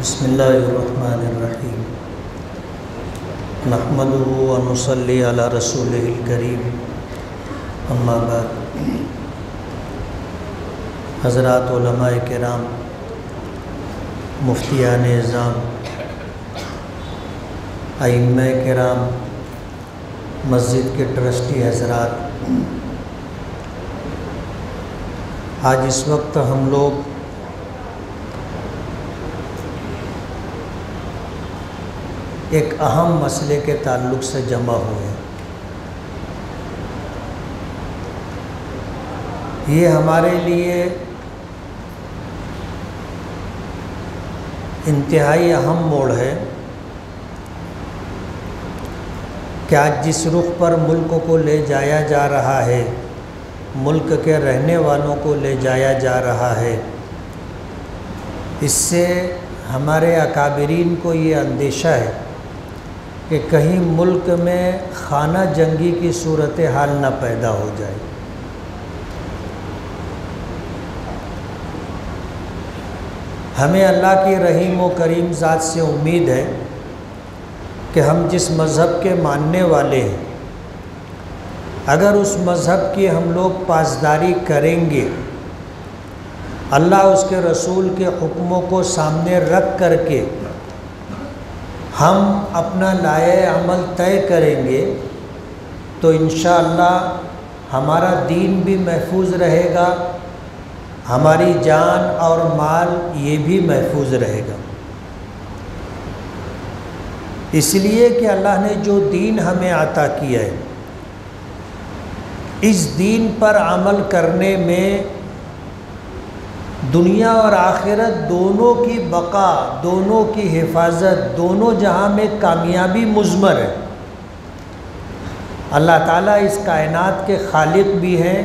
बिस्मिल्लाहिर्रहमानिर्रहीम नहमदुहु व नुसल्ली अला रसूलिहिल करीम अम्मा बाद। हज़रात उलमाए किराम, मुफ्तियान निज़ाम, अइम्मा किराम, मस्जिद के ट्रस्टी हज़रात, आज इस वक्त हम लोग एक अहम मसले के ताल्लुक़ से जमा हुए हैं। ये हमारे लिए इंतहाई अहम मोड़ है कि आज जिस रुख पर मुल्क को ले जाया जा रहा है, मुल्क के रहने वालों को ले जाया जा रहा है, इससे हमारे अकाबिरीन को ये अंदेशा है कि कहीं मुल्क में खाना जंगी की सूरत हाल न पैदा हो जाए। हमें अल्लाह की रहीम व करीम ज़ात से उम्मीद है कि हम जिस मज़हब के मानने वाले हैं, अगर उस मज़हब की हम लोग पासदारी करेंगे, अल्लाह उसके रसूल के हुक्मों को सामने रख करके हम अपना लाए अमल तय करेंगे, तो इंशाअल्लाह हमारा दीन भी महफूज रहेगा, हमारी जान और माल ये भी महफूज रहेगा। इसलिए कि अल्लाह ने जो दीन हमें अता किया है, इस दीन पर अमल करने में दुनिया और आखिरत दोनों की बका, दोनों की हिफाजत, दोनों जहां में कामयाबी मुज़मर है। अल्लाह ताला इस कायनात के खालिक भी हैं,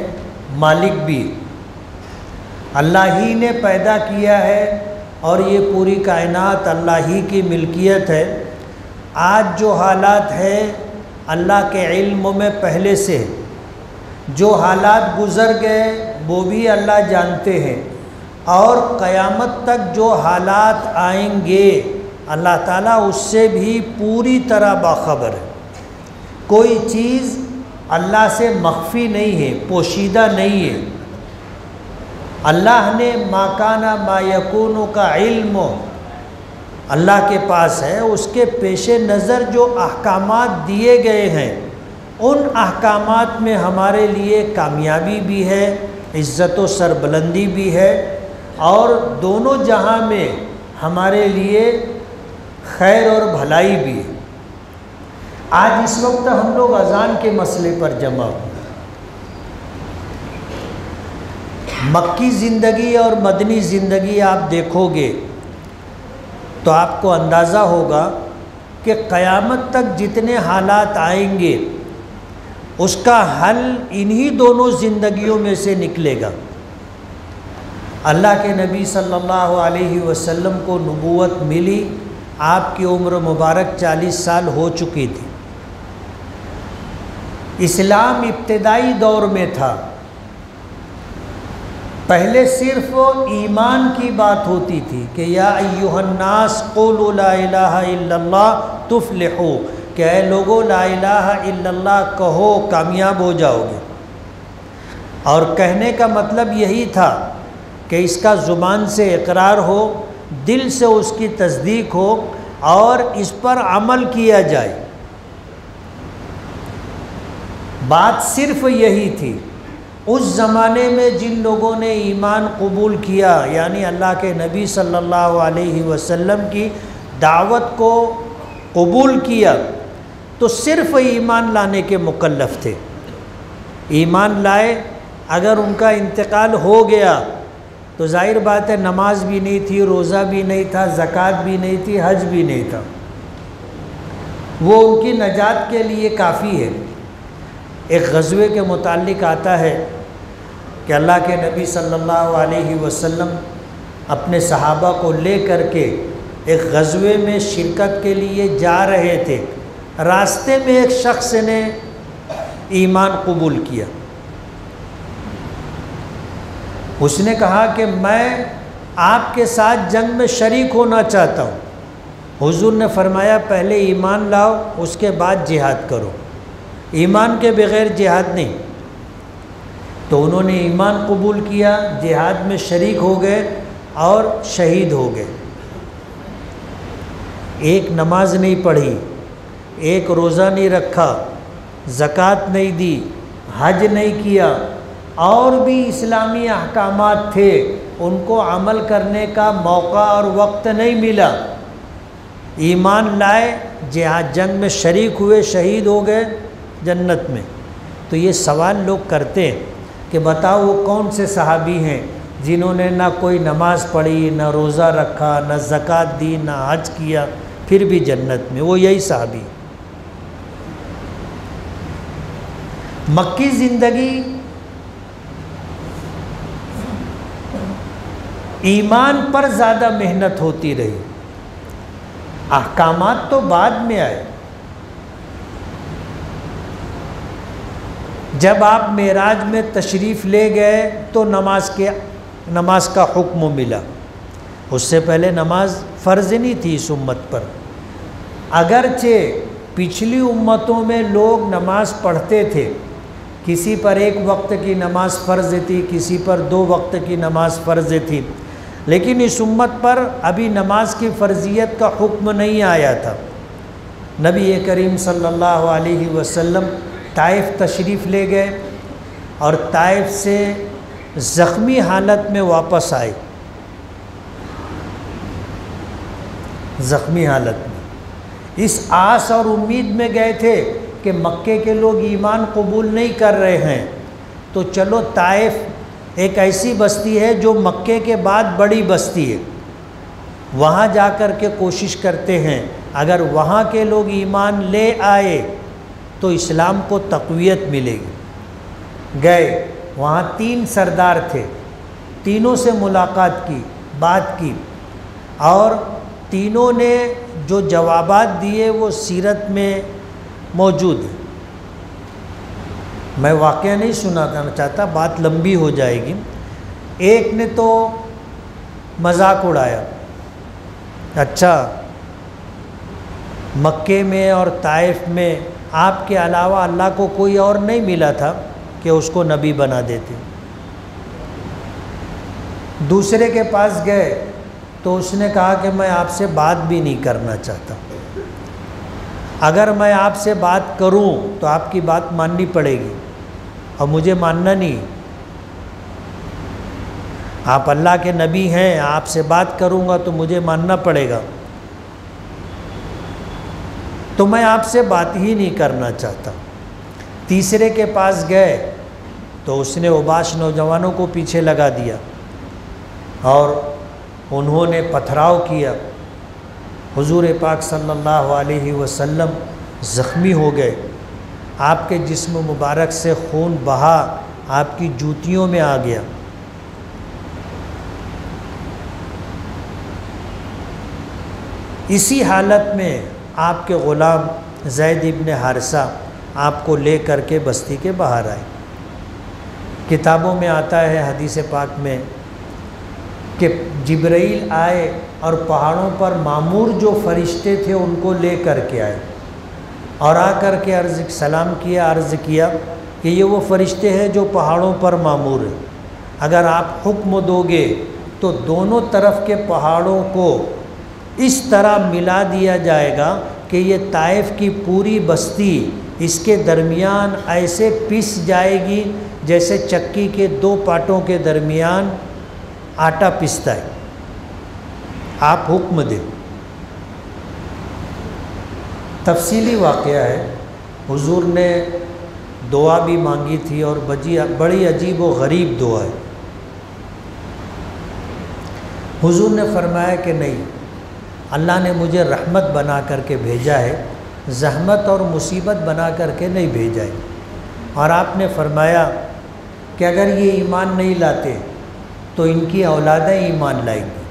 मालिक भी। अल्लाह ही ने पैदा किया है और ये पूरी कायनात अल्लाह ही की मिल्कियत है। आज जो हालात है अल्लाह के इल्म में पहले से, जो हालात गुज़र गए वो भी अल्लाह जानते हैं, और क़यामत तक जो हालात आएंगे अल्लाह ताला उससे भी पूरी तरह बाखबर है। कोई चीज़ अल्लाह से मख्फी नहीं है, पोशीदा नहीं है। अल्लाह ने माकाना मायकूनु का इल्म अल्लाह के पास है। उसके पेशे नज़र जो अहकामात दिए गए हैं, उन अहकामात में हमारे लिए कामयाबी भी है, इज़्ज़त व सरबुलंदी भी है, और दोनों जहां में हमारे लिए खैर और भलाई भी है। आज इस वक्त हम लोग अज़ान के मसले पर जमा हुए। मक्की ज़िंदगी और मदनी ज़िंदगी आप देखोगे तो आपको अंदाज़ा होगा कि क़यामत तक जितने हालात आएंगे उसका हल इन्हीं दोनों ज़िंदगियों में से निकलेगा। अल्लाह के नबी सल्लल्लाहु अलैहि वसल्लम को नबूवत मिली, आपकी उम्र मुबारक 40 साल हो चुकी थी। इस्लाम इब्तिदाई दौर में था। पहले सिर्फ ईमान की बात होती थी कि या अय्युहन्नास क़ूलू ला इलाहा इल्लल्लाह तुफ़्लिहू, कि ऐ लोगो ला इलाहा इल्लल्लाह कहो, कामयाब हो जाओगे। और कहने का मतलब यही था कि इसका ज़ुबान से इकरार हो, दिल से उसकी तस्दीक हो और इस पर अमल किया जाए। बात सिर्फ यही थी। उस ज़माने में जिन लोगों ने ईमान कबूल किया, यानी अल्लाह के नबी सल्लल्लाहु अलैहि वसल्लम की दावत को कबूल किया, तो सिर्फ ईमान लाने के मुकल्लफ़ थे। ईमान लाए, अगर उनका इंतकाल हो गया तो जाहिर बात है नमाज भी नहीं थी, रोज़ा भी नहीं था, ज़कात भी नहीं थी, हज भी नहीं था। वो उनकी नजात के लिए काफ़ी है। एक ग़ज़वे के मुताल्लिक़ आता है कि अल्लाह के नबी सल्लल्लाहु अलैहि वसल्लम अपने सहाबा को ले कर के एक ग़ज़वे में शिरकत के लिए जा रहे थे। रास्ते में एक शख्स ने ईमान कबूल किया। उसने कहा कि मैं आपके साथ जंग में शरीक होना चाहता हूँ। हुजूर ने फरमाया पहले ईमान लाओ, उसके बाद जिहाद करो, ईमान के बग़ैर जिहाद नहीं। तो उन्होंने ईमान कबूल किया, जिहाद में शरीक हो गए और शहीद हो गए। एक नमाज नहीं पढ़ी, एक रोज़ा नहीं रखा, ज़कात नहीं दी, हज नहीं किया, और भी इस्लामी अहकामात थे, उनको अमल करने का मौका और वक्त नहीं मिला। ईमान लाए, जिहाद जंग में शरीक हुए, शहीद हो गए, जन्नत में। तो ये सवाल लोग करते हैं कि बताओ वो कौन से सहाबी हैं जिन्होंने ना कोई नमाज़ पढ़ी, ना रोज़ा रखा, ना ज़कात दी, ना हज किया, फिर भी जन्नत में? वो यही सहाबी। मक्की ज़िंदगी ईमान पर ज़्यादा मेहनत होती रही, अहकामात तो बाद में आए। जब आप मेराज में तशरीफ़ ले गए तो नमाज का हुक्म मिला। उससे पहले नमाज फ़र्ज़ नहीं थी इस उम्मत पर। अगरचे पिछली उम्मतों में लोग नमाज पढ़ते थे, किसी पर एक वक्त की नमाज फ़र्ज़ थी, किसी पर 2 वक्त की नमाज फ़र्ज़ थी, लेकिन इस उम्मत पर अभी नमाज की फ़र्ज़ियत का हुक्म नहीं आया था। नबी करीम सल्लल्लाहु अलैहि वसल्लम ताइफ तशरीफ़ ले गए और ताइफ से ज़ख्मी हालत में वापस आए, ज़ख्मी हालत में। इस आस और उम्मीद में गए थे कि मक्के के लोग ईमान कबूल नहीं कर रहे हैं, तो चलो ताइफ एक ऐसी बस्ती है जो मक्के के बाद बड़ी बस्ती है, वहाँ जा कर के कोशिश करते हैं, अगर वहाँ के लोग ईमान ले आए तो इस्लाम को तक़वियत मिलेगी। गए, वहाँ 3 सरदार थे, तीनों से मुलाकात की, बात की, और तीनों ने जो जवाबात दिए वो सीरत में मौजूद है। मैं वाक़या नहीं सुनाना चाहता, बात लंबी हो जाएगी। एक ने तो मजाक उड़ाया, अच्छा मक्के में और ताइफ में आपके अलावा अल्लाह को कोई और नहीं मिला था कि उसको नबी बना देते। दूसरे के पास गए तो उसने कहा कि मैं आपसे बात भी नहीं करना चाहता, अगर मैं आपसे बात करूं तो आपकी बात माननी पड़ेगी और मुझे मानना नहीं। आप अल्लाह के नबी हैं, आपसे बात करूंगा तो मुझे मानना पड़ेगा, तो मैं आपसे बात ही नहीं करना चाहता। तीसरे के पास गए तो उसने उबाश नौजवानों को पीछे लगा दिया और उन्होंने पथराव किया। हुजूर पाक सल्लल्लाहु अलैहि वसल्लम ज़ख्मी हो गए, आपके जिस्म मुबारक से खून बहा, आपकी जूतियों में आ गया। इसी हालत में आपके ग़ुलाम ज़ैद इब्न हारिसा आपको ले कर के बस्ती के बाहर आए। किताबों में आता है, हदीस पाक में, कि जिब्राइल आए और पहाड़ों पर मामूर जो फरिश्ते थे उनको ले कर के आए और आकर के सलाम किया, अर्ज़ किया कि ये वो फरिश्ते हैं जो पहाड़ों पर मामूर हैं, अगर आप हुक्म दोगे तो दोनों तरफ के पहाड़ों को इस तरह मिला दिया जाएगा कि ये ताइफ की पूरी बस्ती इसके दरमियान ऐसे पिस जाएगी जैसे चक्की के 2 पाटों के दरमियान आटा पिसता है। आप हुक्म दें। तफसीली वाक़या है, हुजूर ने दुआ भी मांगी थी और बड़ी अजीब व गरीब दुआ है। हुजूर ने फरमाया कि नहीं, अल्लाह ने मुझे रहमत बना करके भेजा है, ज़हमत और मुसीबत बना करके नहीं भेजा है। और आपने फरमाया कि अगर ये ईमान नहीं लाते तो इनकी औलादें ईमान लाएंगी।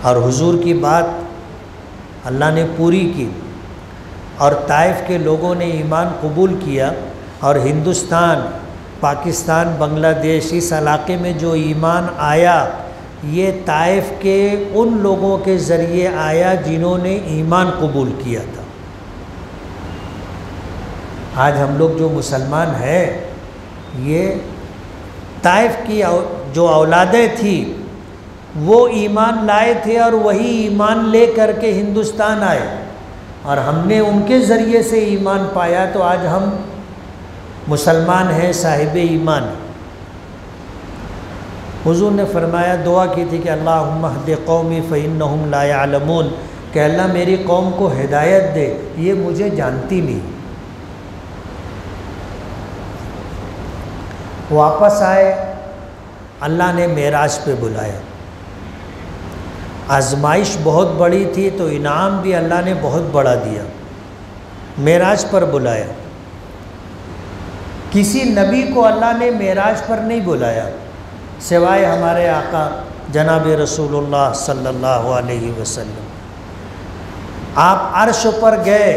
और हुजूर की बात अल्लाह ने पूरी की और ताइफ के लोगों ने ईमान कबूल किया और हिंदुस्तान पाकिस्तान, बांग्लादेश, इस इलाके में जो ईमान आया ये ताइफ के उन लोगों के ज़रिए आया जिन्होंने ईमान कबूल किया था। आज हम लोग जो मुसलमान हैं ये ताइफ की जो औलादें थी वो ईमान लाए थे और वही ईमान ले करके हिंदुस्तान आए और हमने उनके ज़रिए से ईमान पाया, तो आज हम मुसलमान हैं, साहिब ईमान। हुजूर ने फरमाया, दुआ की थी कि अल्लाहुम्मा हदि कौमी फ़इन्नहुम ला यअलमून, कि अल्लाह मेरी कौम को हिदायत दे, ये मुझे जानती नहीं। वापस आए, अल्लाह ने मेराज पे बुलाया। आजमाइश बहुत बड़ी थी तो इनाम भी अल्लाह ने बहुत बड़ा दिया। मेराज पर बुलाया। किसी नबी को अल्लाह ने मेराज पर नहीं बुलाया सिवाय हमारे आका जनाब रसूलुल्लाह सल्लल्लाहु अलैहि वसल्लम। आप अर्श पर गए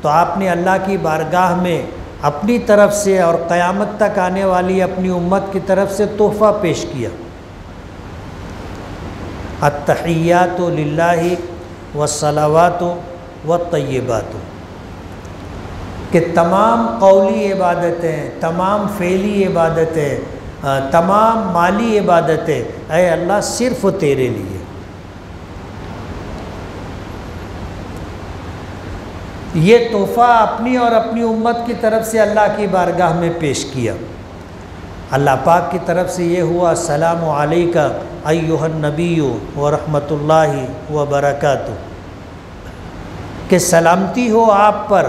तो आपने अल्लाह की बारगाह में अपनी तरफ से और क़यामत तक आने वाली अपनी उम्मत की तरफ से तोहफ़ा पेश किया। अत्तहियातु लिल्लाहि वस्सलावातु वत्तय्यिबातु, कि तमाम कौली इबादतें, तमाम फ़ेली इबादतें, तमाम माली इबादतें ऐ अल्लाह सिर्फ़ तेरे लिए। ये तोहफ़ा अपनी और अपनी उम्मत की तरफ से अल्लाह की बारगाह में पेश किया। अल्लाह पाक की तरफ से ये हुआ, अस्सलामु अलैका अय्युहन नबिय्यु व रहमतुल्लाहि व बरकातुहू, कि सलामती हो आप पर,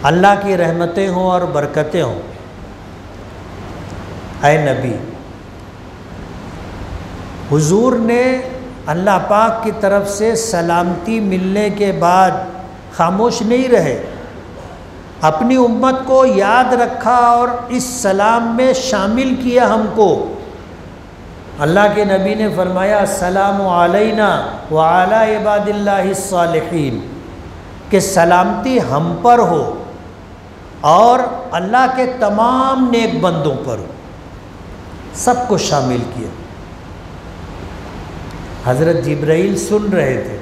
अल्लाह की रहमतें हों और बरकतें हों। ऐ नबी, हुजूर ने अल्लाह पाक की तरफ से सलामती मिलने के बाद खामोश नहीं रहे, अपनी उम्मत को याद रखा और इस सलाम में शामिल किया हमको। अल्लाह के नबी ने फरमाया, अस्सलामु अलैना व अला इबादिल्लाहिस सालिहीन, कि सलामती हम पर हो और अल्लाह के तमाम नेक बंदों पर हो, सबको शामिल किया। हज़रत जिब्राइल सुन रहे थे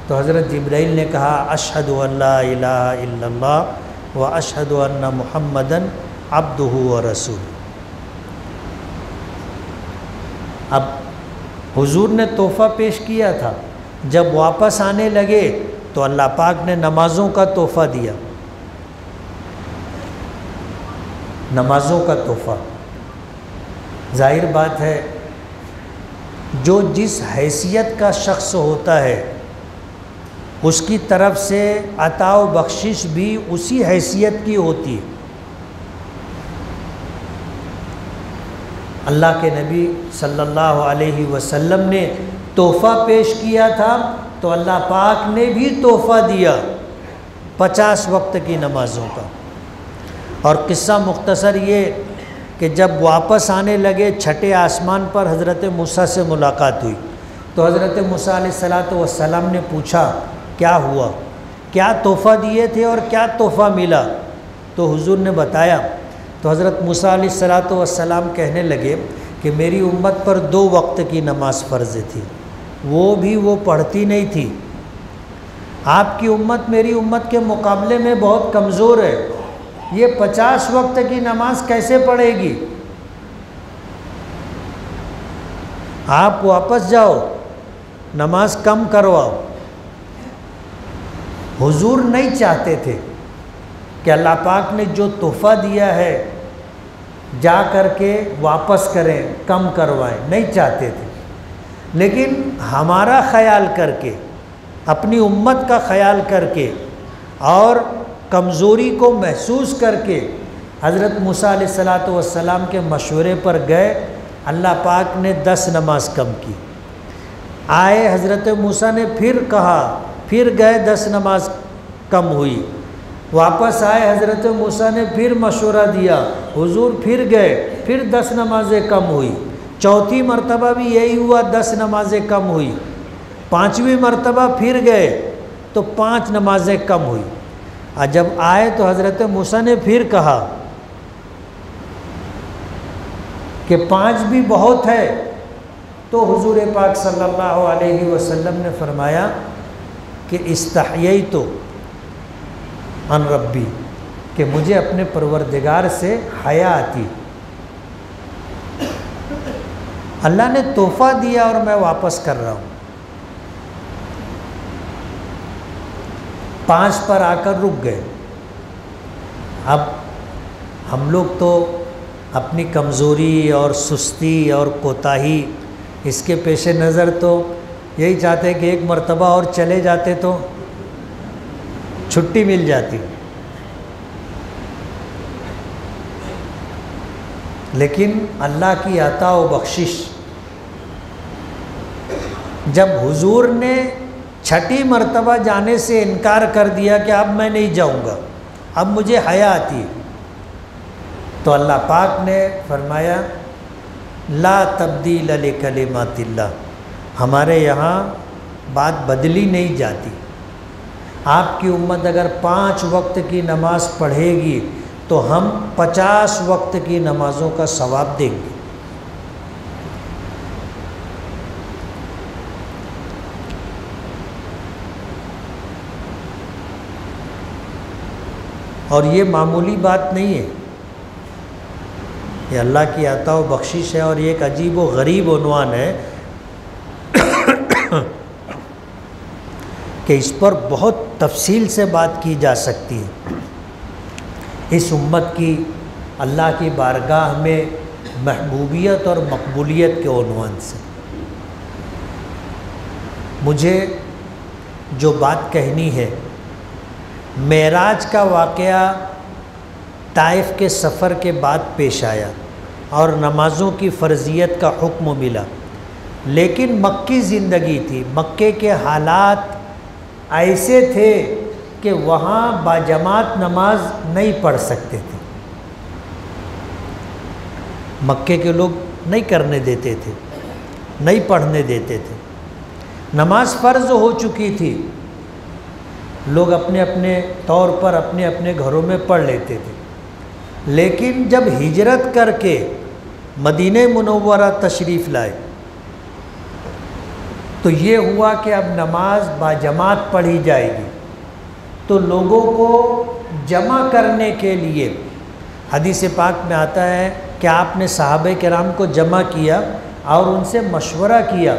तो हज़रत जिब्राइल ने कहा, अशहदु अल्ला इलाहा इल्लल्लाह व अशहदु अन्ना मुहम्मदन अब्दुहु व रसूलुहु। अब हुजूर ने तोहफ़ा पेश किया था, जब वापस आने लगे तो अल्लाह पाक ने नमाज़ों का तोहफ़ा दिया। नमाज़ों का तोहफ़ा, जाहिर बात है जो जिस हैसियत का शख्स होता है उसकी तरफ से अता व बख्शिश भी उसी हैसियत की होती है। अल्लाह के नबी सल्लल्लाहु अलैहि वसल्लम ने तोहफ़ा पेश किया था तो अल्लाह पाक ने भी तोहफ़ा दिया 50 वक्त की नमाज़ों का। और किस्सा मुख्तसर ये कि जब वापस आने लगे छठे आसमान पर हज़रत मूसा से मुलाकात हुई तो हज़रत मूसा अलैहिस्सलातु वस्सलाम ने पूछा, क्या हुआ, क्या तोहफ़ा दिए थे और क्या तोहफ़ा मिला? तो हुजूर ने बताया। तो हज़रत मूसा अलैहिस्सलातु वस्सलाम कहने लगे कि मेरी उम्मत पर 2 वक्त की नमाज़ फ़र्ज़ थी, वो भी वो पढ़ती नहीं थी। आपकी उम्मत मेरी उम्मत के मुकाबले में बहुत कमज़ोर है, ये 50 वक्त की नमाज कैसे पढ़ेगी? आप वापस जाओ, नमाज कम करवाओ। हुजूर नहीं चाहते थे कि अल्लाह पाक ने जो तोहफ़ा दिया है जा कर के वापस करें, कम करवाएं, नहीं चाहते थे। लेकिन हमारा ख्याल करके, अपनी उम्मत का ख्याल करके और कमज़ोरी को महसूस करके हज़रत मूसा अलैहिस्सलातु वस्सलाम के मशवरे पर गए। अल्लाह पाक ने 10 नमाज कम की। आए हज़रत मूसा ने फिर कहा, फिर गए 10 नमाज कम हुई। वापस आए हज़रत मूसा ने फिर मशवरा दिया, हुजूर फिर गए, फिर 10 नमाज़ें कम हुई। चौथी मरतबा भी यही हुआ, 10 नमाज़ें कम हुई। 5वीं मरतबा फिर गए तो 5 नमाज़ें कम हुई। और जब आए तो हज़रत मूसा ने फिर कहा कि 5 भी बहुत है, तो हुजूर पाक सल्लल्लाहु अलैहि वसल्लम ने फरमाया कि इस्तहयैतु अन रब्बी, कि मुझे अपने परवरदिगार से हया आती। अल्लाह ने तोहफ़ा दिया और मैं वापस कर रहा हूँ। 5 पर आकर रुक गए। अब हम लोग तो अपनी कमज़ोरी और सुस्ती और कोताही इसके पेश नज़र तो यही चाहते हैं कि एक मर्तबा और चले जाते तो छुट्टी मिल जाती। लेकिन अल्लाह की अता व बख्शिश, जब हुजूर ने 6ठी मर्तबा जाने से इनकार कर दिया कि अब मैं नहीं जाऊंगा, अब मुझे हया आती है, तो अल्लाह पाक ने फरमाया ला तब्दील लिकलिमातिल्लाह, हमारे यहाँ बात बदली नहीं जाती। आपकी उम्मत अगर 5 वक्त की नमाज़ पढ़ेगी तो हम 50 वक्त की नमाज़ों का सवाब देंगे। और ये मामूली बात नहीं है, ये अल्लाह की अता व बख्शिश है। और ये एक अजीब व गरीब उन्वान है कि इस पर बहुत तफसील से बात की जा सकती है। इस उम्मत की अल्लाह की बारगाह में महबूबियत और मकबूलियत के उन्वान से मुझे जो बात कहनी है, मेराज का वाक़या ताइफ के सफ़र के बाद पेश आया और नमाज़ों की फ़र्ज़ियत का हुक्म मिला, लेकिन मक्की ज़िंदगी थी। मक्के के हालात ऐसे थे कि वहाँ बाजमात नमाज नहीं पढ़ सकते थे। मक्के के लोग नहीं करने देते थे, नहीं पढ़ने देते थे। नमाज फ़र्ज़ हो चुकी थी, लोग अपने अपने तौर पर अपने अपने घरों में पढ़ लेते थे। लेकिन जब हिजरत करके मदीने मुनव्वरा तशरीफ़ लाए तो ये हुआ कि अब नमाज बाजमात पढ़ी जाएगी। तो लोगों को जमा करने के लिए हदीस पाक में आता है कि आपने सहाबे किराम को जमा किया और उनसे मशवरा किया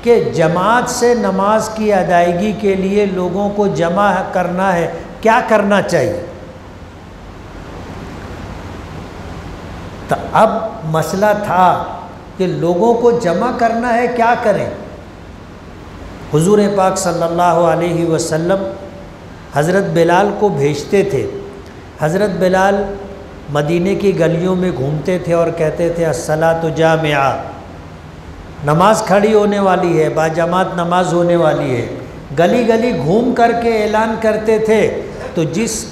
कि जमात से नमाज की अदायगी के लिए लोगों को जमा करना है, क्या करना चाहिए। तो अब मसला था कि लोगों को जमा करना है, क्या करें। हुजूर पाक सल्लल्लाहु अलैहि वसल्लम हज़रत बिलाल को भेजते थे। हज़रत बिलाल मदीने की गलियों में घूमते थे और कहते थे अस्सलातु जामिआ, नमाज खड़ी होने वाली है, बाजमात नमाज होने वाली है। गली गली घूम करके ऐलान करते थे। तो जिस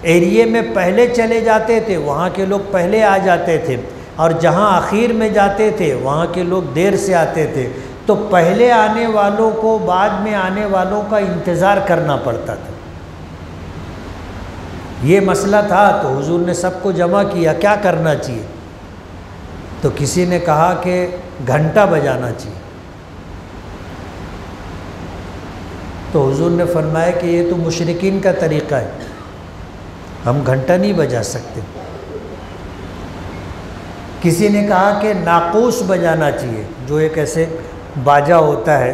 एरिए में पहले चले जाते थे वहाँ के लोग पहले आ जाते थे, और जहाँ आखिर में जाते थे वहाँ के लोग देर से आते थे। तो पहले आने वालों को बाद में आने वालों का इंतज़ार करना पड़ता था। ये मसला था। तो हुजूर ने सबको जमा किया, क्या करना चाहिए। तो किसी ने कहा कि घंटा बजाना चाहिए। तो हुजूर ने फरमाया कि ये तो मुशरिकीन का तरीक़ा है, हम घंटा नहीं बजा सकते। किसी ने कहा कि नाक़ूस बजाना चाहिए, जो एक ऐसे बाजा होता है,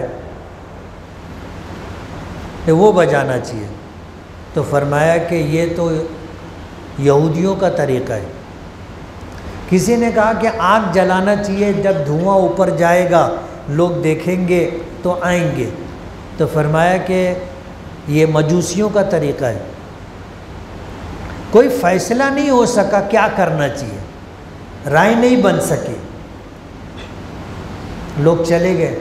तो वो बजाना चाहिए। तो फरमाया कि ये तो यहूदियों का तरीक़ा है। किसी ने कहा कि आग जलाना चाहिए, जब धुआं ऊपर जाएगा लोग देखेंगे तो आएंगे। तो फरमाया कि ये मजूसियों का तरीक़ा है। कोई फ़ैसला नहीं हो सका क्या करना चाहिए, राय नहीं बन सकी। लोग चले गए।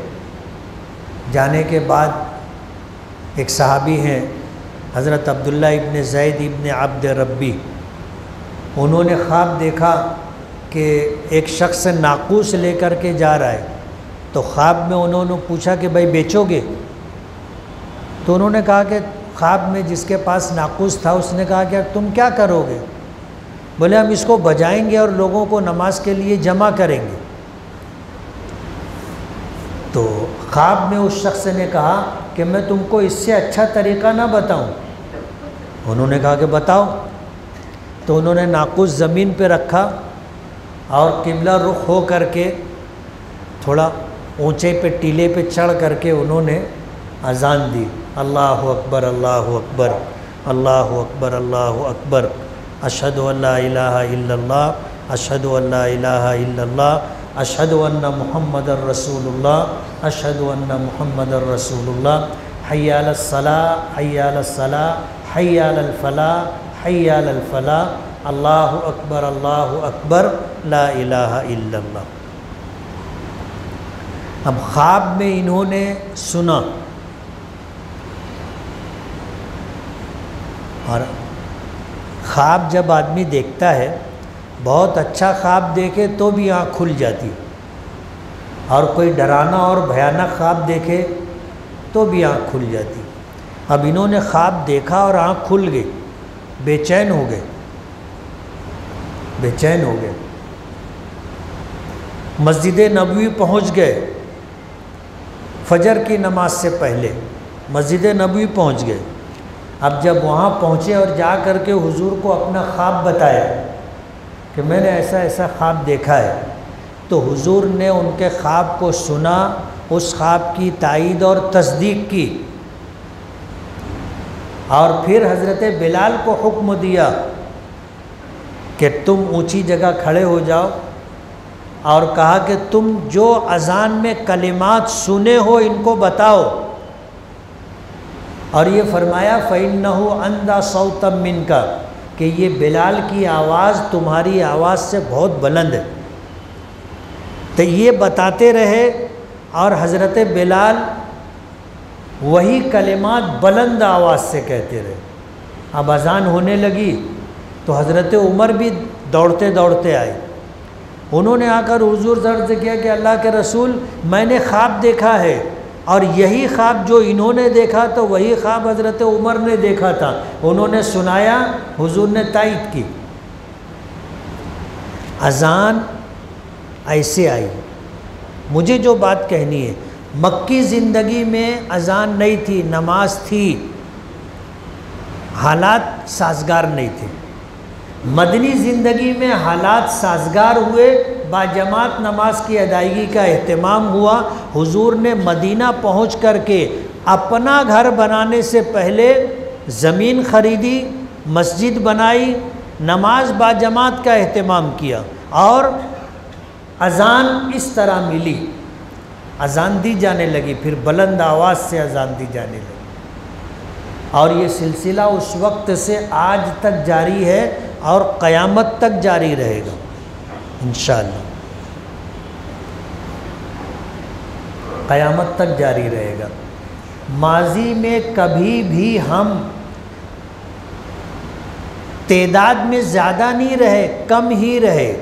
जाने के बाद एक सहाबी हैं हज़रत अब्दुल्ला इब्न ज़ैद इब्न अब्द रब्बी, उन्होंने ख्वाब देखा कि एक शख्स नाक़ूस लेकर के जा रहा है। तो ख्वाब में उन्होंने पूछा कि भाई बेचोगे। तो उन्होंने कहा कि ख्वाब में जिसके पास नाक़ूस था उसने कहा कि तुम क्या करोगे। बोले हम इसको बजाएंगे और लोगों को नमाज के लिए जमा करेंगे। तो ख्वाब में उस शख्स ने कहा कि मैं तुमको इससे अच्छा तरीक़ा ना बताऊं। उन्होंने कहा कि बताओ। तो उन्होंने नाक़ूस ज़मीन पे रखा और किबला रुख हो करके थोड़ा ऊंचे पे टीले पे चढ़ करके उन्होंने अज़ान दी, अल्लाहु अकबर अल्लाहु अकबर अल्लाहु अकबर अल्लाहु अकबर, अशहदु अल्ला इलाहा इल्लल्लाह, अशहदु अल्ला इलाहा इल्लल्लाह, अशहदु अन्ना मुहम्मदर रसूलुल्लाह, अशहदु अन्ना मुहम्मदर रसूलुल्लाह, हय्या अलस सलाह हय्या अलस सलाह हय्या अलल फलाह हय्या अलल फलाह, अल्लाहु अकबर ला इलाहा इल्लल्लाह। अब ख्वाब में इन्होंने सुना और ख्वाब जब आदमी देखता है, बहुत अच्छा ख्वाब देखे तो भी आँख खुल जाती, और कोई डराना और भयानक ख्वाब देखे तो भी आँख खुल जाती। अब इन्होंने ख्वाब देखा और आँख खुल गई, बेचैन हो गए, बेचैन हो गए। मस्जिद नबवी पहुँच गए, फजर की नमाज से पहले मस्जिद नबवी पहुँच गए। अब जब वहाँ पहुँचे और जा कर के हुजूर को अपना ख्वाब बताया कि मैंने ऐसा ऐसा ख्वाब देखा है, तो हुजूर ने उनके ख्वाब को सुना, उस ख्वाब की तायीद और तस्दीक की, और फिर हज़रत बिलाल को हुक्म दिया कि तुम ऊंची जगह खड़े हो जाओ, और कहा कि तुम जो अज़ान में कलिमात सुने हो इनको बताओ। और ये फरमाया फ़इन्नहु अंदा सौतम मिनका, कि ये बिलाल की आवाज़ तुम्हारी आवाज़ से बहुत बुलंद है। तो ये बताते रहे और हज़रत बिलाल वही कलिमात बुलंद आवाज़ से कहते रहे। अब अज़ान होने लगी तो हज़रत उमर भी दौड़ते दौड़ते आए। उन्होंने आकर हुजूर से अर्ज़ किया कि अल्लाह के रसूल, मैंने ख्वाब देखा है, और यही ख्वाब जो इन्होंने देखा तो वही ख्वाब हज़रत उमर ने देखा था। उन्होंने सुनाया, हुजूर ने तायीद की। अज़ान ऐसे आई। मुझे जो बात कहनी है, मक्की ज़िंदगी में अज़ान नहीं थी, नमाज थी, हालात साजगार नहीं थे। मदनी ज़िंदगी में हालात साजगार हुए, बाजमात नमाज की अदायगी का एहतमाम हुआ। हुजूर ने मदीना पहुँच करके अपना घर बनाने से पहले ज़मीन ख़रीदी, मस्जिद बनाई, नमाज बाजमात का एहतमाम किया, और अज़ान इस तरह मिली, अज़ान दी जाने लगी, फिर बुलंद आवाज़ से अज़ान दी जाने लगी। और ये सिलसिला उस वक्त से आज तक जारी है और क़यामत तक जारी रहेगा इंशाअल्लाह, क़यामत तक जारी रहेगा। माजी में कभी भी हम तादाद में ज़्यादा नहीं रहे, कम ही रहे,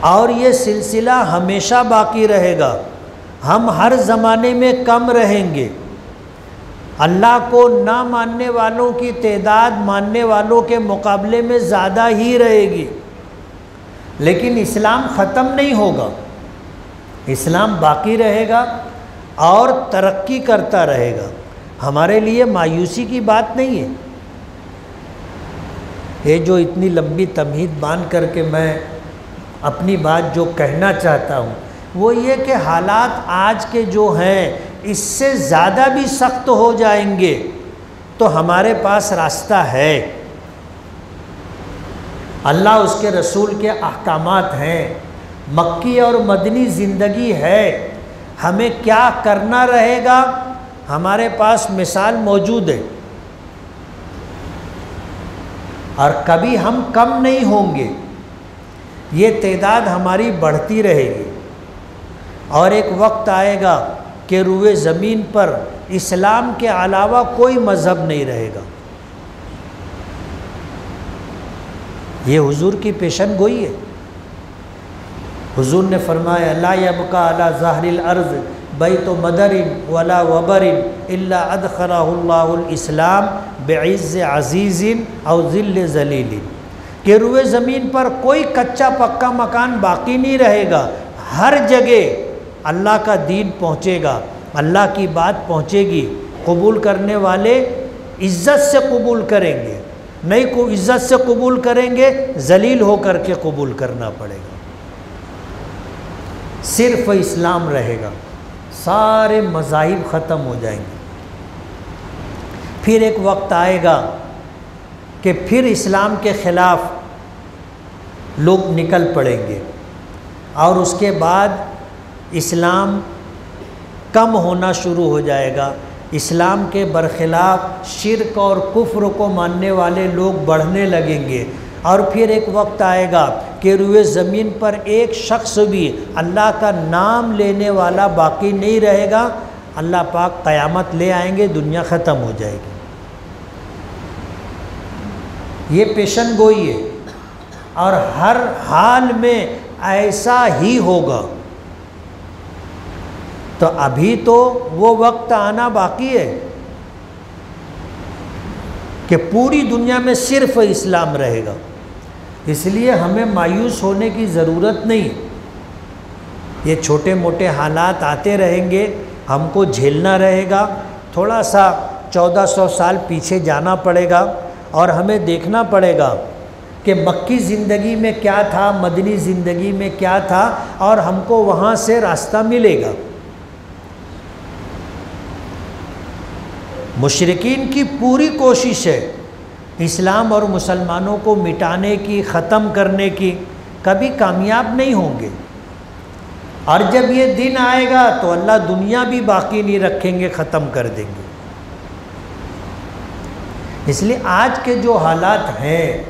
और ये सिलसिला हमेशा बाकी रहेगा। हम हर ज़माने में कम रहेंगे। अल्लाह को ना मानने वालों की तादाद मानने वालों के मुकाबले में ज़्यादा ही रहेगी, लेकिन इस्लाम ख़त्म नहीं होगा। इस्लाम बाकी रहेगा और तरक्की करता रहेगा। हमारे लिए मायूसी की बात नहीं है। ये जो इतनी लंबी तमहीद बांध करके मैं अपनी बात जो कहना चाहता हूँ वो ये कि हालात आज के जो हैं इससे ज़्यादा भी सख्त हो जाएंगे, तो हमारे पास रास्ता है। अल्लाह उसके रसूल के अहकामात हैं, मक्की और मदनी ज़िंदगी है। हमें क्या करना रहेगा, हमारे पास मिसाल मौजूद है, और कभी हम कम नहीं होंगे। ये तादाद हमारी बढ़ती रहेगी, और एक वक्त आएगा कि रुए ज़मीन पर इस्लाम के अलावा कोई मज़हब नहीं रहेगा। ये हुजूर की पेशन गोई है। हुजूर ने फरमाया, ला यबका अला ज़ाहरिल अर्ज़ बैत मदरिन वला वबरिन इल्ला अदखलहुल्लाहुल इस्लाम बिइज़्ज़ अज़ीज़िन औ ज़िल्ल ज़लीलिन। कि रुए ज़मीन पर कोई कच्चा पक्का मकान बाकी नहीं रहेगा, हर जगह अल्लाह का दीन पहुँचेगा, अल्लाह की बात पहुँचेगी। कबूल करने वाले इज़्ज़त से कबूल करेंगे, नहीं को इज़्ज़त से कबूल करेंगे जलील होकर के कबूल करना पड़ेगा। सिर्फ इस्लाम रहेगा, सारे मज़ाहिब ख़त्म हो जाएंगे। फिर एक वक्त आएगा कि फिर इस्लाम के ख़िलाफ़ लोग निकल पड़ेंगे और उसके बाद इस्लाम कम होना शुरू हो जाएगा। इस्लाम के बरखिलाफ़ शिर्क और कुफ्र को मानने वाले लोग बढ़ने लगेंगे और फिर एक वक्त आएगा कि रुए ज़मीन पर एक शख्स भी अल्लाह का नाम लेने वाला बाकी नहीं रहेगा। अल्लाह पाक क़यामत ले आएंगे, दुनिया ख़त्म हो जाएगी। ये पेशन गोई है और हर हाल में ऐसा ही होगा। तो अभी तो वो वक्त आना बाकी है कि पूरी दुनिया में सिर्फ इस्लाम रहेगा। इसलिए हमें मायूस होने की ज़रूरत नहीं। ये छोटे मोटे हालात आते रहेंगे, हमको झेलना रहेगा। थोड़ा सा 1400 साल पीछे जाना पड़ेगा और हमें देखना पड़ेगा कि मक्की ज़िंदगी में क्या था, मदनी ज़िंदगी में क्या था, और हमको वहाँ से रास्ता मिलेगा। मुशरिकीन की पूरी कोशिश है इस्लाम और मुसलमानों को मिटाने की, ख़त्म करने की, कभी कामयाब नहीं होंगे। और जब ये दिन आएगा तो अल्लाह दुनिया भी बाकी नहीं रखेंगे, ख़त्म कर देंगे। इसलिए आज के जो हालात हैं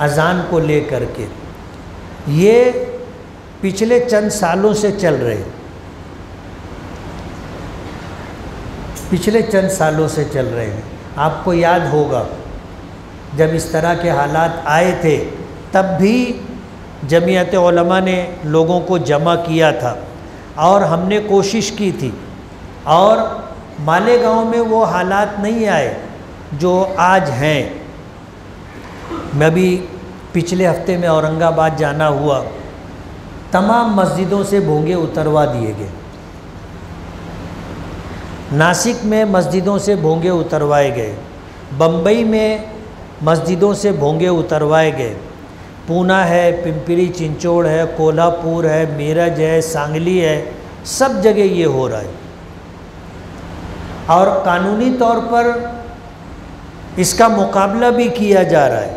अज़ान को लेकर के, ये पिछले चंद सालों से चल रहे हैं, पिछले चंद सालों से चल रहे हैं। आपको याद होगा जब इस तरह के हालात आए थे तब भी जमीयत उलमा ने लोगों को जमा किया था और हमने कोशिश की थी, और मालेगांव में वो हालात नहीं आए जो आज हैं। मैं भी पिछले हफ्ते में औरंगाबाद जाना हुआ, तमाम मस्जिदों से भोंगे उतरवा दिए गए। नासिक में मस्जिदों से भोंगे उतरवाए गए, बम्बई में मस्जिदों से भोंगे उतरवाए गए, पूना है, पिंपरी चिंचोड़ है, कोल्हापुर है, मेरठ है, सांगली है, सब जगह ये हो रहा है। और कानूनी तौर पर इसका मुकाबला भी किया जा रहा है।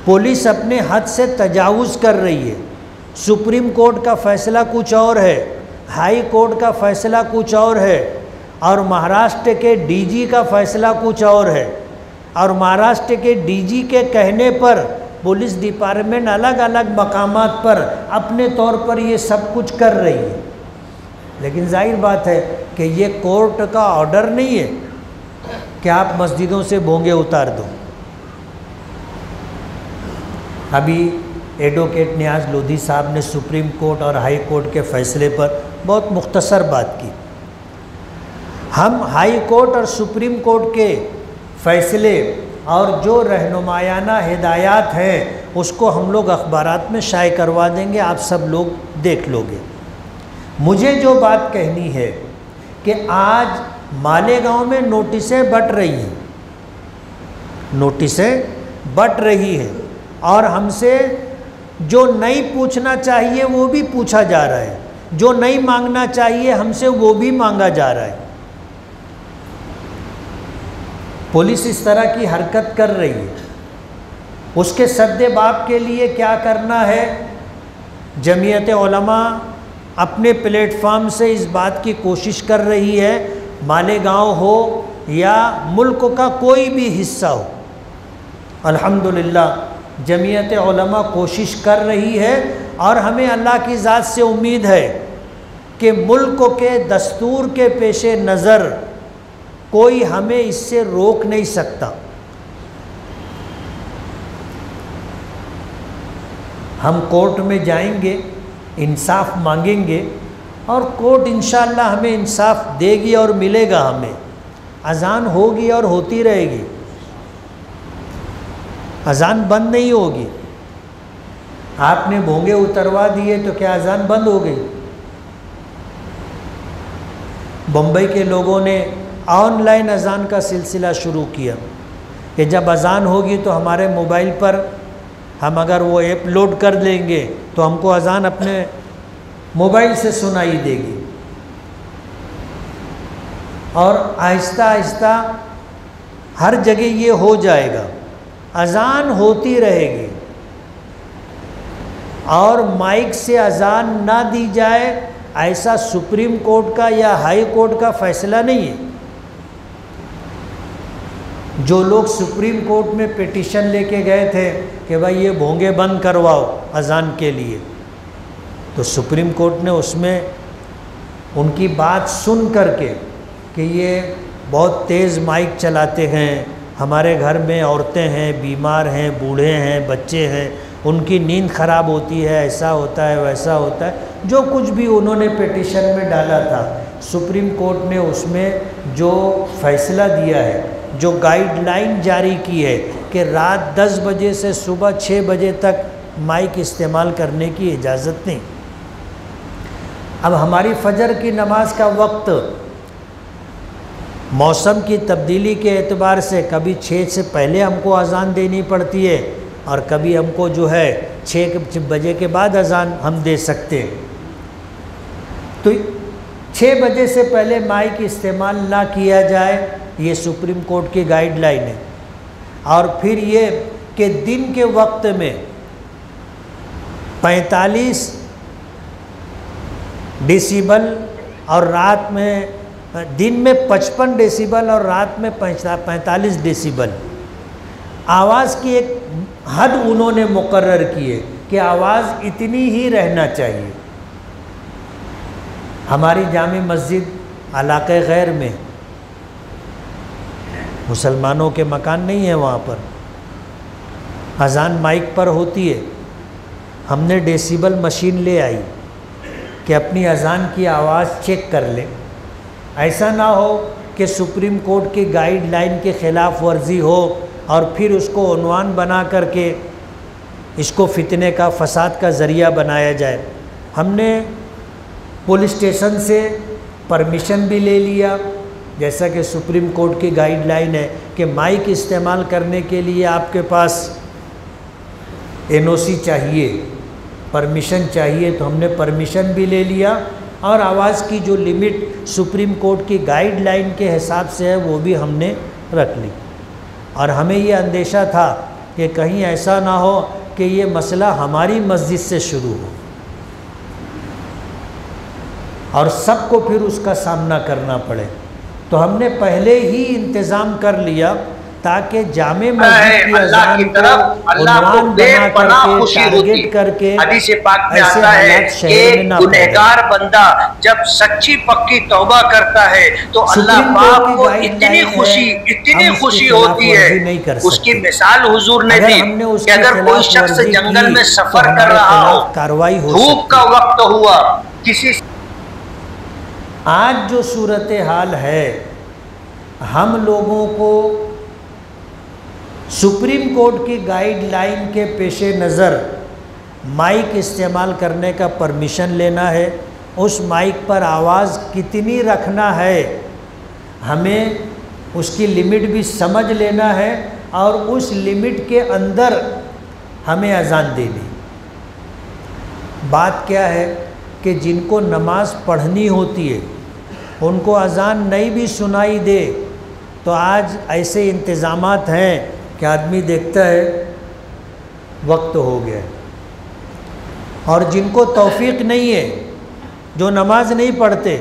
पुलिस अपने हद से तजावुज़ कर रही है। सुप्रीम कोर्ट का फ़ैसला कुछ और है, हाई कोर्ट का फ़ैसला कुछ और है, और महाराष्ट्र के डीजी का फ़ैसला कुछ और है, और महाराष्ट्र के डीजी के कहने पर पुलिस डिपार्टमेंट अलग अलग मकामात पर अपने तौर पर ये सब कुछ कर रही है। लेकिन जाहिर बात है कि ये कोर्ट का ऑर्डर नहीं है कि आप मस्जिदों से भोंगे उतार दो। अभी एडवोकेट नियाज़ लोधी साहब ने सुप्रीम कोर्ट और हाई कोर्ट के फ़ैसले पर बहुत मुख्तसर बात की। हम हाई कोर्ट और सुप्रीम कोर्ट के फ़ैसले और जो रहनुमायाना हिदायत हैं उसको हम लोग अखबारात में शाये करवा देंगे, आप सब लोग देख लोगे। मुझे जो बात कहनी है कि आज मालेगांव में नोटिसें बँट रही हैं, नोटिसें बँट रही हैं, और हमसे जो नहीं पूछना चाहिए वो भी पूछा जा रहा है, जो नहीं मांगना चाहिए हमसे वो भी मांगा जा रहा है। पुलिस इस तरह की हरकत कर रही है। उसके सद्देबाब के लिए क्या करना है, जमीयत उलमा अपने प्लेटफार्म से इस बात की कोशिश कर रही है, मालेगांव हो या मुल्क का कोई भी हिस्सा हो, अल्हम्दुलिल्लाह जमीयत उलमा कोशिश कर रही है। और हमें अल्लाह की ज़ात से उम्मीद है कि मुल्क के दस्तूर के पेशे नज़र कोई हमें इससे रोक नहीं सकता। हम कोर्ट में जाएंगे, इंसाफ मांगेंगे और कोर्ट इंशाअल्लाह हमें इंसाफ देगी और मिलेगा हमें। अज़ान होगी और होती रहेगी। अजान बंद नहीं होगी। आपने भोंगे उतरवा दिए तो क्या अजान बंद हो गई? बम्बई के लोगों ने ऑनलाइन अजान का सिलसिला शुरू किया कि जब अजान होगी तो हमारे मोबाइल पर हम अगर वो ऐप लोड कर लेंगे तो हमको अजान अपने मोबाइल से सुनाई देगी। और आहिस्ता आहिस्ता हर जगह ये हो जाएगा, अजान होती रहेगी। और माइक से अजान ना दी जाए ऐसा सुप्रीम कोर्ट का या हाई कोर्ट का फैसला नहीं है। जो लोग सुप्रीम कोर्ट में पिटीशन लेके गए थे कि भाई ये भोंगे बंद करवाओ अजान के लिए, तो सुप्रीम कोर्ट ने उसमें उनकी बात सुन करके कि ये बहुत तेज़ माइक चलाते हैं, हमारे घर में औरतें हैं, बीमार हैं, बूढ़े हैं, बच्चे हैं, उनकी नींद ख़राब होती है, ऐसा होता है वैसा होता है, जो कुछ भी उन्होंने पिटीशन में डाला था, सुप्रीम कोर्ट ने उसमें जो फैसला दिया है, जो गाइडलाइन जारी की है कि रात 10 बजे से सुबह 6 बजे तक माइक इस्तेमाल करने की इजाज़त नहीं। अब हमारी फजर की नमाज का वक्त मौसम की तब्दीली के एतबार से कभी 6 से पहले हमको अजान देनी पड़ती है और कभी हमको जो है 6 बजे के बाद अजान हम दे सकते हैं। तो 6 बजे से पहले माइक इस्तेमाल ना किया जाए, ये सुप्रीम कोर्ट की गाइडलाइन है। और फिर ये कि दिन के वक्त में 45 डेसिबल और रात में, दिन में 55 डेसिबल और रात में 45 डेसिबल आवाज़ की एक हद उन्होंने मुकर्रर की है कि आवाज़ इतनी ही रहना चाहिए। हमारी जामी मस्जिद इलाक़े गैर में मुसलमानों के मकान नहीं है, वहाँ पर अजान माइक पर होती है। हमने डेसिबल मशीन ले आई कि अपनी अजान की आवाज़ चेक कर ले, ऐसा ना हो कि सुप्रीम कोर्ट की गाइडलाइन के ख़िलाफ़ वर्जी हो और फिर उसको उन्वान बना करके इसको फितने का, फसाद का ज़रिया बनाया जाए। हमने पुलिस स्टेशन से परमिशन भी ले लिया, जैसा कि सुप्रीम कोर्ट की गाइडलाइन है कि माइक इस्तेमाल करने के लिए आपके पास NOC चाहिए, परमिशन चाहिए, तो हमने परमिशन भी ले लिया और आवाज़ की जो लिमिट सुप्रीम कोर्ट की गाइडलाइन के हिसाब से है वो भी हमने रख ली। और हमें ये अंदेशा था कि कहीं ऐसा ना हो कि ये मसला हमारी मस्जिद से शुरू हो और सबको फिर उसका सामना करना पड़े। तो हमने पहले ही इंतज़ाम कर लिया ताकि जामे मस्जिद की अज़ान को उन्वान बना करके, टारगेट करके हदीस पाक में आता है कि गुनहगार बंदा जब सच्ची पक्की तौबा करता है तो अल्लाह पाक को इतनी खुशी होती है। उसकी मिसाल हुजूर ने दी कि अगर कोई शख्स जंगल में सफर कर रहा हो, कार्रवाई हो, धूप का वक्त हुआ, किसी आज जो सूरत हाल है, हम लोगों को सुप्रीम कोर्ट की गाइडलाइन के पेशे नज़र माइक इस्तेमाल करने का परमिशन लेना है, उस माइक पर आवाज़ कितनी रखना है, हमें उसकी लिमिट भी समझ लेना है और उस लिमिट के अंदर हमें अजान देनी। बात क्या है कि जिनको नमाज पढ़नी होती है उनको अजान नहीं भी सुनाई दे तो आज ऐसे इंतज़ामात हैं कि आदमी देखता है वक्त हो गया। और जिनको तौफीक नहीं है, जो नमाज नहीं पढ़ते,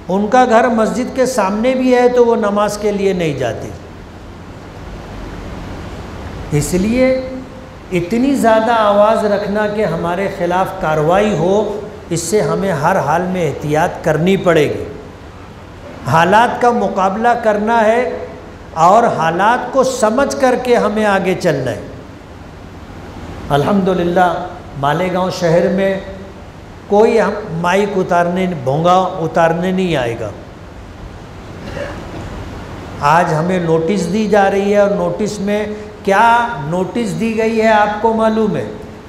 उनका घर मस्जिद के सामने भी है तो वो नमाज के लिए नहीं जाते। इसलिए इतनी ज़्यादा आवाज़ रखना कि हमारे ख़िलाफ़ कार्रवाई हो, इससे हमें हर हाल में एहतियात करनी पड़ेगी। हालात का मुकाबला करना है और हालात को समझ करके हमें आगे चलना है। अल्हम्दुलिल्लाह मालेगांव शहर में कोई हम माइक उतारने, भोंगा उतारने नहीं आएगा। आज हमें नोटिस दी जा रही है और नोटिस में क्या नोटिस दी गई है आपको मालूम है,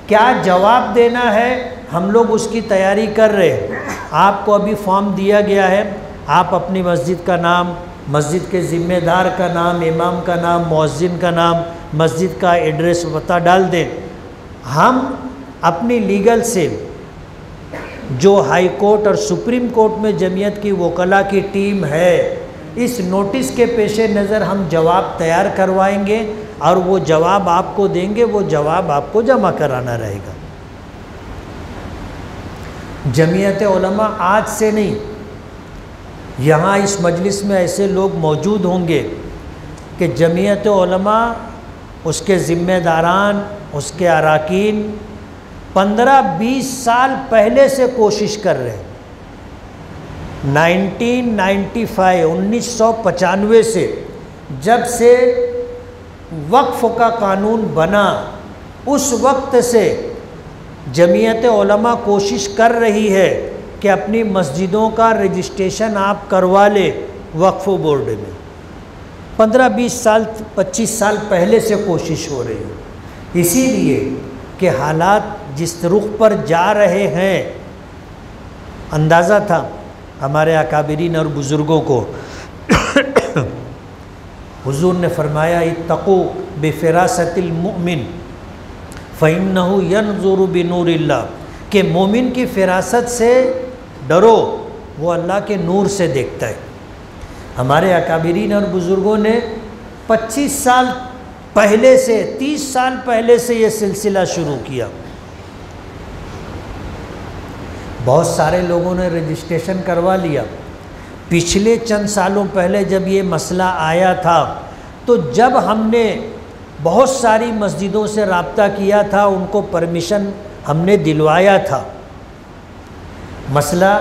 क्या जवाब देना है, हम लोग उसकी तैयारी कर रहे हैं। आपको अभी फॉर्म दिया गया है, आप अपनी मस्जिद का नाम, मस्जिद के ज़िम्मेदार का नाम, इमाम का नाम, मुअज्जिन का नाम, मस्जिद का एड्रेस पता डाल दें। हम अपनी लीगल से जो हाई कोर्ट और सुप्रीम कोर्ट में जमीयत की वकला की टीम है, इस नोटिस के पेशे नज़र हम जवाब तैयार करवाएंगे और वो जवाब आपको देंगे, वो जवाब आपको जमा कराना रहेगा। जमीयत उलमा आज से नहीं, यहाँ इस मजलिस में ऐसे लोग मौजूद होंगे कि जमीयत उलमा, उसके ज़िम्मेदारान, उसके अराकीन 15-20 साल पहले से कोशिश कर रहे हैं। 1995 से जब से वक्फ का कानून बना, उस वक्त से जमीयत उलमा कोशिश कर रही है कि अपनी मस्जिदों का रजिस्ट्रेशन आप करवा ले वक्फ बोर्ड में। 15-20 साल 25 साल पहले से कोशिश हो रही है, इसीलिए कि हालात जिस रुख पर जा रहे हैं, अंदाज़ा था हमारे अकाबिरीन और बुज़ुर्गों को। हुजूर ने फरमाया इत्तक़ू बिफ़िरासतिल मुमिन फ़इन्नहु यनज़ुरु बिनूरिल्लाह, कि मोमिन की फ़िरासत से डरो, वो अल्लाह के नूर से देखता है। हमारे अकाबिरीन और बुज़ुर्गों ने 25 साल पहले से, 30 साल पहले से ये सिलसिला शुरू किया। बहुत सारे लोगों ने रजिस्ट्रेशन करवा लिया। पिछले चंद सालों पहले जब ये मसला आया था, तो जब हमने बहुत सारी मस्जिदों से रब्ता किया था, उनको परमिशन हमने दिलवाया था। मसला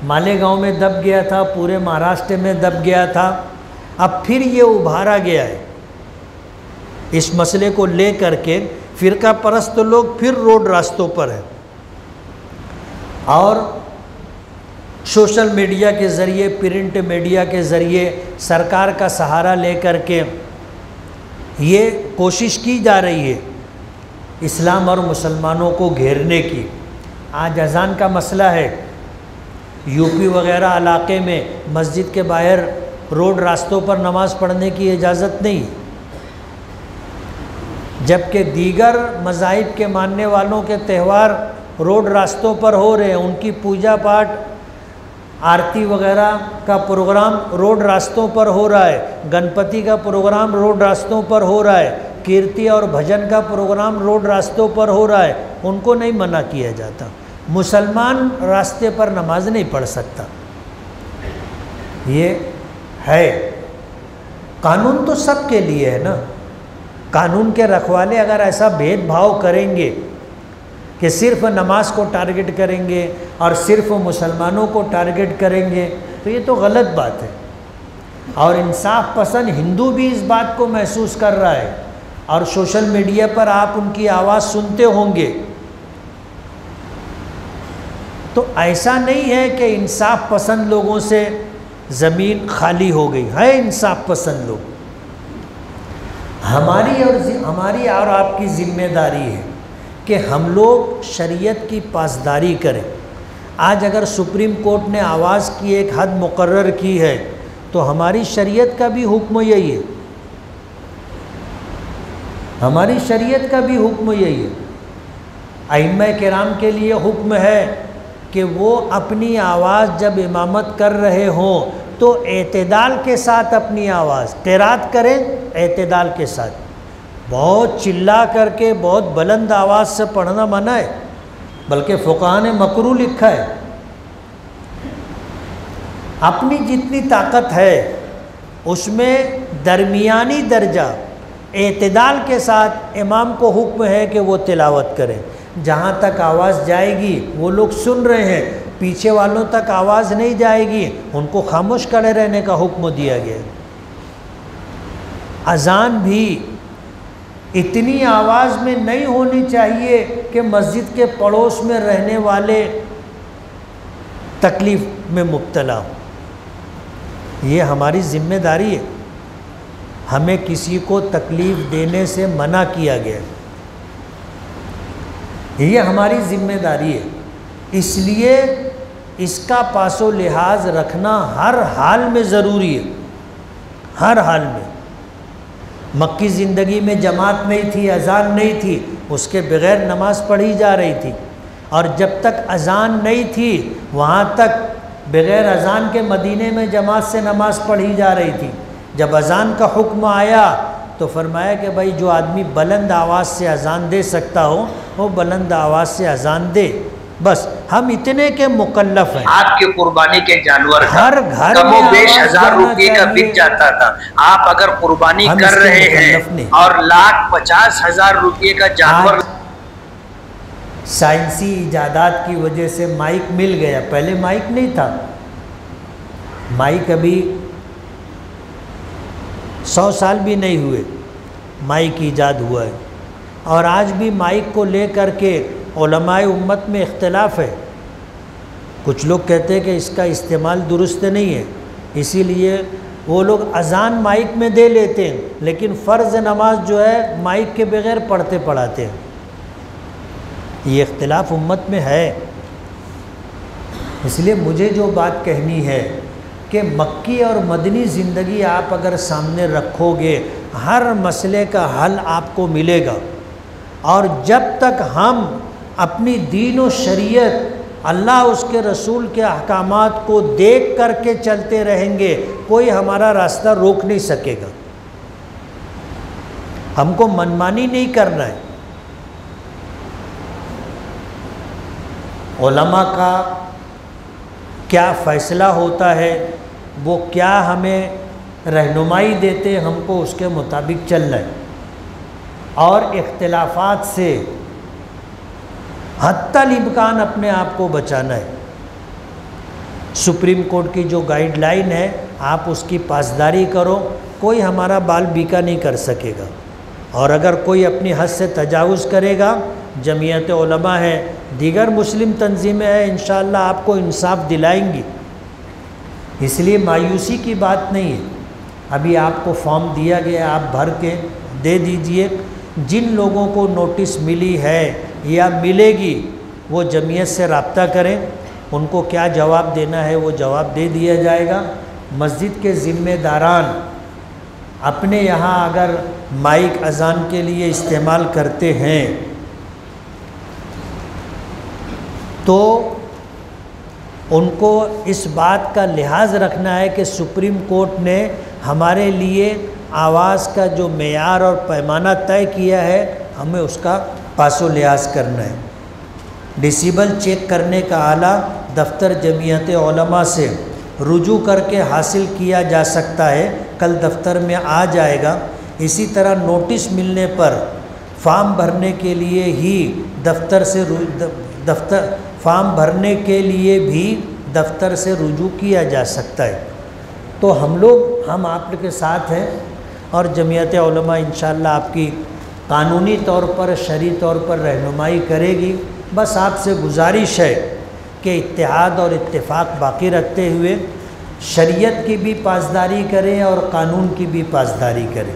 मालेगांव में दब गया था, पूरे महाराष्ट्र में दब गया था, अब फिर ये उभारा गया है। इस मसले को ले करके फ़िरका परस्त लोग फिर रोड रास्तों पर हैं और सोशल मीडिया के ज़रिए, प्रिंट मीडिया के ज़रिए सरकार का सहारा ले करके ये कोशिश की जा रही है इस्लाम और मुसलमानों को घेरने की। आज अज़ान का मसला है, यूपी वगैरह इलाके में मस्जिद के बाहर रोड रास्तों पर नमाज़ पढ़ने की इजाज़त नहीं, जबकि दीगर मज़ाहिब के मानने वालों के त्यौहार रोड रास्तों पर हो रहे हैं। उनकी पूजा पाठ, आरती वगैरह का प्रोग्राम रोड रास्तों पर हो रहा है, गणपति का प्रोग्राम रोड रास्तों पर हो रहा है, कीर्ति और भजन का प्रोग्राम रोड रास्तों पर हो रहा है। उनको नहीं मना किया जाता। मुसलमान रास्ते पर नमाज नहीं पढ़ सकता, ये है। कानून तो सबके लिए है ना। कानून के रखवाले अगर ऐसा भेदभाव करेंगे कि सिर्फ नमाज को टारगेट करेंगे और सिर्फ मुसलमानों को टारगेट करेंगे, तो ये तो गलत बात है। और इंसाफ पसंद हिंदू भी इस बात को महसूस कर रहा है और सोशल मीडिया पर आप उनकी आवाज़ सुनते होंगे। तो ऐसा नहीं है कि इंसाफ पसंद लोगों से ज़मीन खाली हो गई है। इंसाफ पसंद लोग, हमारी और आपकी ज़िम्मेदारी है कि हम लोग शरीयत की पासदारी करें। आज अगर सुप्रीम कोर्ट ने आवाज़ की एक हद मुकर्रर की है, तो हमारी शरीयत का भी हुक्म यही है। हमारी शरीयत का भी हुक्म यही है। अइम्मा किराम के लिए हुक्म है कि वो अपनी आवाज़ जब इमामत कर रहे हों तो एतदाल के साथ अपनी आवाज़ क़िरात करें, एतदाल के साथ। बहुत चिल्ला करके बहुत बुलंद आवाज़ से पढ़ना मना है, बल्कि फ़ुक़हा ने मकरूह लिखा है। अपनी जितनी ताकत है उसमें दरमियानी दर्जा एतदाल के साथ इमाम को हुक्म है कि वो तिलावत करें। जहाँ तक आवाज़ जाएगी वो लोग सुन रहे हैं, पीछे वालों तक आवाज़ नहीं जाएगी, उनको खामोश खड़े रहने का हुक्म दिया गया। अज़ान भी इतनी आवाज़ में नहीं होनी चाहिए कि मस्जिद के पड़ोस में रहने वाले तकलीफ़ में मुब्तला हो। ये हमारी ज़िम्मेदारी है। हमें किसी को तकलीफ़ देने से मना किया गया। ये हमारी ज़िम्मेदारी है, इसलिए इसका पासो लिहाज रखना हर हाल में ज़रूरी है, हर हाल में। मक्की ज़िंदगी में जमात नहीं थी, अज़ान नहीं थी, उसके बग़ैर नमाज़ पढ़ी जा रही थी। और जब तक अज़ान नहीं थी वहाँ तक बग़ैर अज़ान के मदीने में जमात से नमाज़ पढ़ी जा रही थी। जब अज़ान का हुक्म आया तो फरमाया कि भाई जो आदमी बुलंद आवाज़ से अज़ान दे सकता हो वो बुलंद आवाज़ से अज़ान दे। बस हम इतने के मुकल्लफ़ हैं। आपके कुर्बानी के जानवर हर घर कमो बेश 1000 रुपये का बिक जाता था। आप अगर कुर्बानी कर रहे हैं और 1,50,000 रुपये का जानवर। साइंसी इजादात की वजह से माइक मिल गया, पहले माइक नहीं था। माइक अभी 100 साल भी नहीं हुए माइक ईजाद हुआ है, और आज भी माइक को लेकर के उलमाए उम्मत में इख्तिलाफ है। कुछ लोग कहते हैं कि इसका इस्तेमाल दुरुस्त नहीं है, इसीलिए वो लोग अज़ान माइक में दे लेते हैं, लेकिन फ़र्ज़ नमाज जो है माइक के बग़ैर पढ़ते पढ़ाते हैं। ये इख्तिलाफ उम्मत में है। इसलिए मुझे जो बात कहनी है कि मक्की और मदनी ज़िंदगी आप अगर सामने रखोगे, हर मसले का हल आपको मिलेगा। और जब तक हम अपनी दीन और शरीयत, अल्लाह उसके रसूल के अहकामात को देख करके चलते रहेंगे, कोई हमारा रास्ता रोक नहीं सकेगा। हमको मनमानी नहीं करना है। उलमा का क्या फ़ैसला होता है, वो क्या हमें रहनुमाई देते हैं, हमको उसके मुताबिक चलना है। और इख्तिलाफ़ात से हत्तल इम्कान अपने आप को बचाना है। सुप्रीम कोर्ट की जो गाइडलाइन है आप उसकी पासदारी करो, कोई हमारा बाल बीका नहीं कर सकेगा। और अगर कोई अपनी हद से तजावुज़ करेगा, जमीयत उलमा है, दीगर मुस्लिम तंजीमें हैं, इंशाअल्लाह आपको इंसाफ दिलाएंगी। इसलिए मायूसी की बात नहीं है। अभी आपको फॉर्म दिया गया, आप भर के दे दीजिए। जिन लोगों को नोटिस मिली है या मिलेगी वो जमीयत से रब्ता करें, उनको क्या जवाब देना है वो जवाब दे दिया जाएगा। मस्जिद के ज़िम्मेदारान अपने यहाँ अगर माइक अज़ान के लिए इस्तेमाल करते हैं तो उनको इस बात का लिहाज रखना है कि सुप्रीम कोर्ट ने हमारे लिए आवाज़ का जो मेयार और पैमाना तय किया है, हमें उसका पासो लिहाज करना है। डिसिबल चेक करने का आला दफ्तर जमीयत उलमा से रुजू करके हासिल किया जा सकता है, कल दफ्तर में आ जाएगा। इसी तरह नोटिस मिलने पर फॉर्म भरने के लिए ही फॉर्म भरने के लिए भी दफ्तर से रुजू किया जा सकता है। तो हम आप के साथ हैं और जमीयत उलमा इंशाअल्लाह आपकी कानूनी तौर पर, शरई तौर पर रहनुमाई करेगी। बस आपसे गुजारिश है कि इत्तेहाद और इत्तेफाक बाकी रखते हुए शरीयत की भी पासदारी करें और कानून की भी पासदारी करें।